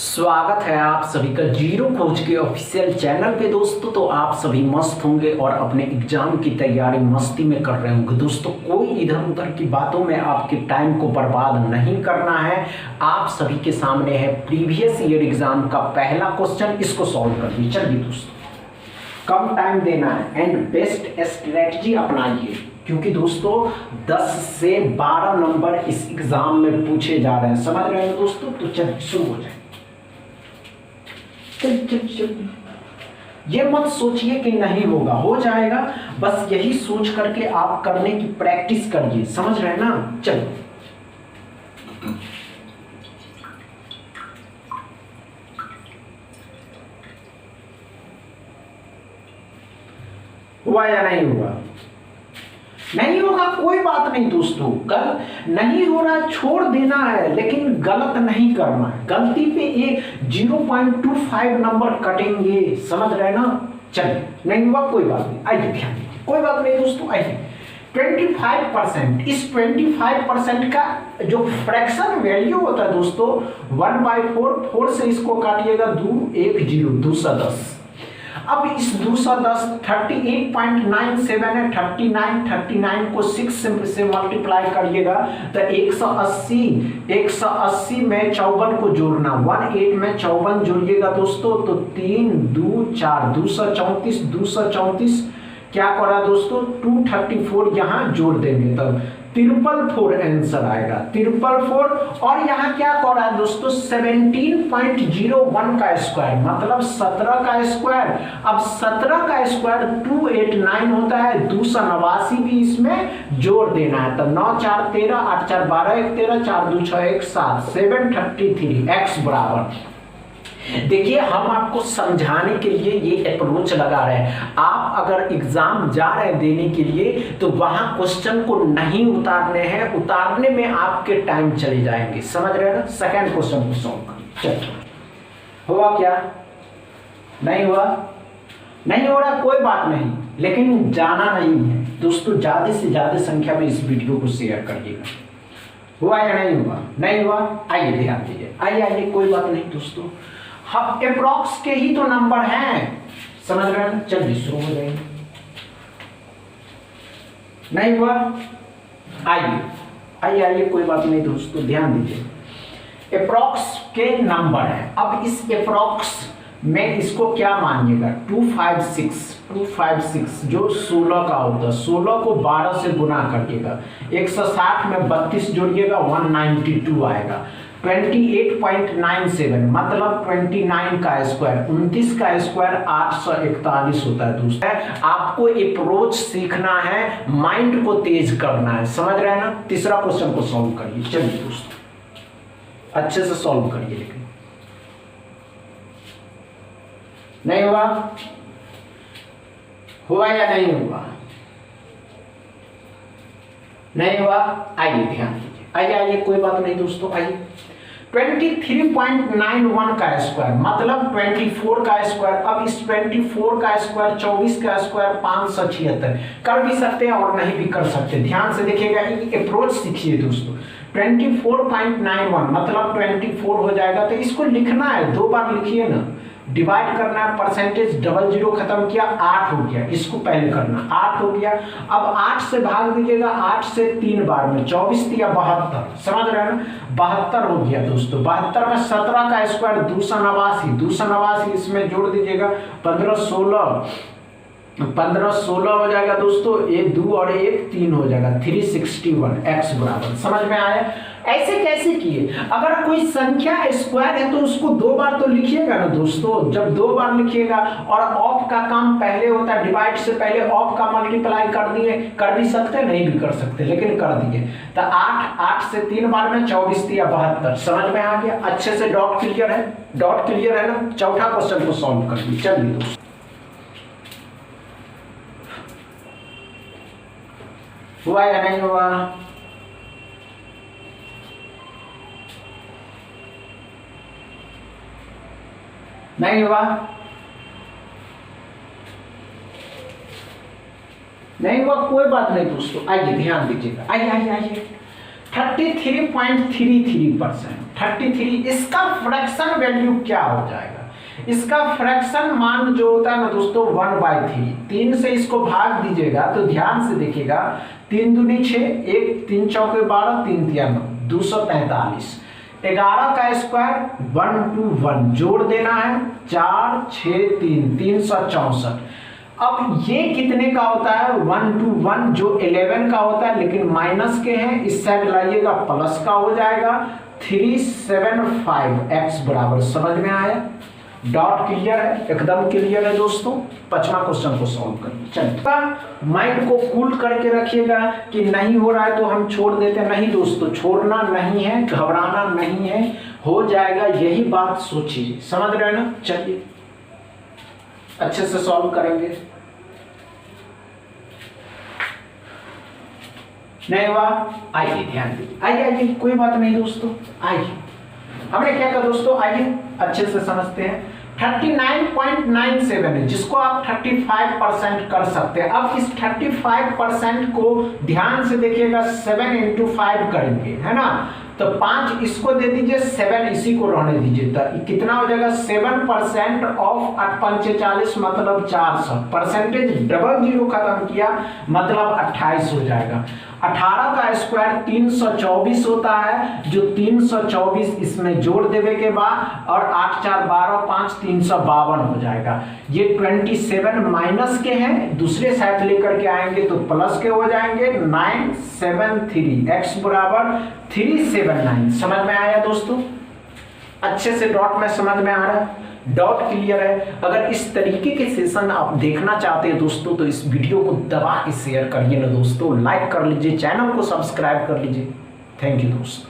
स्वागत है आप सभी का जीरो खोज के ऑफिशियल चैनल पे दोस्तों। तो आप सभी मस्त होंगे और अपने एग्जाम की तैयारी मस्ती में कर रहे होंगे दोस्तों। कोई इधर उधर की बातों में आपके टाइम को बर्बाद नहीं करना है। आप सभी के सामने है प्रीवियस ईयर एग्जाम का पहला क्वेश्चन, इसको सॉल्व करिए। चलिए दोस्तों, कम टाइम देना है एंड बेस्ट स्ट्रेटजी अपनाइए, क्योंकि दोस्तों 10 से 12 नंबर इस एग्जाम में पूछे जा रहे हैं। समझ रहे हैं दोस्तों? तो चलिए शुरू हो जाए। चल ये मत सोचिए कि नहीं होगा, हो जाएगा। बस यही सोच करके आप करने की प्रैक्टिस करिए। समझ रहे हैं ना? चलो हुआ या नहीं हुआ? नहीं होगा कोई बात नहीं दोस्तों, कल नहीं हो रहा छोड़ देना है, लेकिन गलत नहीं करना है। गलती पे एक 0.25 नंबर कटेंगे। समझ रहे ना? चलिए, नहीं हुआ कोई बात नहीं, आइए ध्यान दीजिए, कोई बात नहीं दोस्तों। आइए 25%, इस 25% का जो फ्रैक्शन वैल्यू होता है दोस्तों 1/4, 4 से इसको काटिएगा 2, 1, 0, 210। अब इस 210 38.97 है, 39 को 6 से मल्टीप्लाई करिएगा तो 180 में 54 को जोड़ना, 18 में 54 जोड़िएगा दोस्तों तो 3, 2, 4, 234 क्या करा दोस्तों 234 यहाँ जोड़ देंगे तब 444 आंसर आएगा। 444 और यहाँ क्या करा है दोस्तों 17.01 का स्क्वायर, मतलब 17 का स्क्वायर। अब 17 का स्क्वायर 289 होता है, 289 भी इसमें जोड़ देना है। तो 9 4 13, 8 4 12, 1 13, 4 2 6 1 7, 733 x बराबर। देखिए, हम आपको समझाने के लिए ये अप्रोच लगा रहे हैं। आप अगर एग्जाम जा रहे हैं देने के लिए तो वहां क्वेश्चन को नहीं उतारने हैं, उतारने में आपके टाइम चले जाएंगे। समझ रहे हैं ना? सेकंड क्वेश्चन को सॉल्व करिए। चलो, हुआ क्या? नहीं हुआ? नहीं हो रहा कोई बात नहीं, लेकिन जाना नहीं है दोस्तों। ज्यादा से ज्यादा संख्या में इस वीडियो को शेयर करिएगा। हुआ या नहीं हुआ? नहीं हुआ? आइए ध्यान दीजिए, आइए कोई बात नहीं दोस्तों। हम अप्रॉक्स के ही तो नंबर हैं, समझ रहे हैं? चलिए शुरू हो जाएंगे। नहीं हुआ? आइए कोई बात नहीं दोस्तों, ध्यान दीजिए। अप्रॉक्स के नंबर है। अब इस अप्रॉक्स में इसको क्या मानिएगा 256 जो 16 का होता है। 16 को 12 से गुना करिएगा, 160 में 32 जोड़िएगा 192 आएगा। 28.97 मतलब 29 का स्क्वायर, 29 का स्क्वायर 841 होता है दोस्तों। आपको अप्रोच सीखना है, माइंड को तेज करना है। समझ रहे हैं ना? तीसरा क्वेश्चन को सॉल्व करिए। चलिए दोस्तों, अच्छे से सॉल्व करिए। लेकिन नहीं हुआ? हुआ या नहीं हुआ? नहीं हुआ? आइए ध्यान दीजिए, आइए कोई बात नहीं दोस्तों। आइए 23.91 का स्क्वायर मतलब 24 का स्क्वायर। अब इस 24 का स्क्वायर 24 का स्क्वायर 576 कर भी सकते हैं और नहीं भी कर सकते। ध्यान से देखिएगा, अप्रोच सीखिए दोस्तों। 24.91 मतलब 24 हो जाएगा, तो इसको लिखना है, 2 बार लिखिए ना, डिवाइड करना है, परसेंटेज 00 खत्म किया, 8 हो गया। इसको पहले करना, 8 हो गया। अब 8 से भाग दीजिएगा, 8 से 3 बार में 24 दिया 72। समझ रहे हैं ना? 72 हो गया दोस्तों। 72 में 17 का स्क्वायर 289 इसमें जोड़ दीजिएगा, 15 16 हो जाएगा दोस्तों। 1 2 और 1 3 हो जाएगा, 361 x बराबर। समझ में आया? ऐसे कैसे किए? अगर कोई संख्या स्क्वायर है तो उसको 2 बार तो लिखिएगा ना दोस्तों। जब 2 बार लिखिएगा और ऑफ का काम पहले होता है, डिवाइड से पहले ऑफ का मल्टीप्लाई कर दिए, कर भी सकते, नहीं भी कर सकते, लेकिन कर दिए। तो 8 से 3 बार में 24 दिया 72। समझ में आ गया? अच्छे से डॉट क्लियर है? डॉट क्लियर है ना? चौथा क्वेश्चन को सॉल्व कर लीजिए। चलिए दोस्तों, हुआ या नहीं हुआ? नहीं हुआ? नहीं हुआ कोई बात नहीं दोस्तों। आइए ध्यान दीजिएगा, आइए 33.33%, 33, इसका फ्रैक्शन वैल्यू क्या हो जाएगा? इसका फ्रैक्शन मान जो होता है ना दोस्तों 1/3, 3 से इसको भाग दीजिएगा तो ध्यान से देखिएगा, 3 दूनी 6, 1 3 चौके 12, 3 तिया 9, 243। 11 का स्क्वायर 1 to 1 जोड़ देना है, 4 6 3 364। अब ये कितने का होता है? 1 to 1 जो 11 का होता है, लेकिन माइनस के हैं, इस साइड लाइएगा प्लस का हो जाएगा। 375 x बराबर, समझ में आया? डॉट क्लियर है, एकदम क्लियर है दोस्तों। 5वां क्वेश्चन को सॉल्व करिए। चलिए माइंड को कूल करके रखिएगा कि नहीं हो रहा है तो हम छोड़ देते हैं। नहीं दोस्तों, छोड़ना नहीं है, घबराना नहीं है, हो जाएगा, यही बात सोचिए। समझ रहे हैं ना? चलिए अच्छे से सॉल्व करेंगे। नहीं हुआ, आइए ध्यान दीजिए, आइए कोई बात नहीं दोस्तों, आइए हमने क्या कहा दोस्तों, आइए अच्छे से समझते हैं। 39.97 है, जिसको आप 35% कर सकते हैं। अब इस 35% को ध्यान से देखिएगा, 7 into 5 करेंगे, है ना? तो 5 इसको दे दीजिए, 7 इसी को रहने दीजिए, तो कितना हो जाएगा? 7% ऑफ 8×5 मतलब 400, परसेंटेज डबल जीरो खत्म किया मतलब 28 हो जाएगा। 18 का स्क्वायर 324 होता है, जो 324 इसमें जोड़ देने के बाद और 8 4 12 5 352 हो जाएगा। ये 27 माइनस के हैं, दूसरे साइड लेकर के आएंगे तो प्लस के हो जाएंगे। 973 x बराबर 379। समझ में आया दोस्तों? अच्छे से डॉट में समझ में आ रहा है? डॉट क्लियर है? अगर इस तरीके के सेशन आप देखना चाहते हैं दोस्तों तो इस वीडियो को दबा के शेयर करिए ना दोस्तों, लाइक कर लीजिए, चैनल को सब्सक्राइब कर लीजिए। थैंक यू दोस्तों।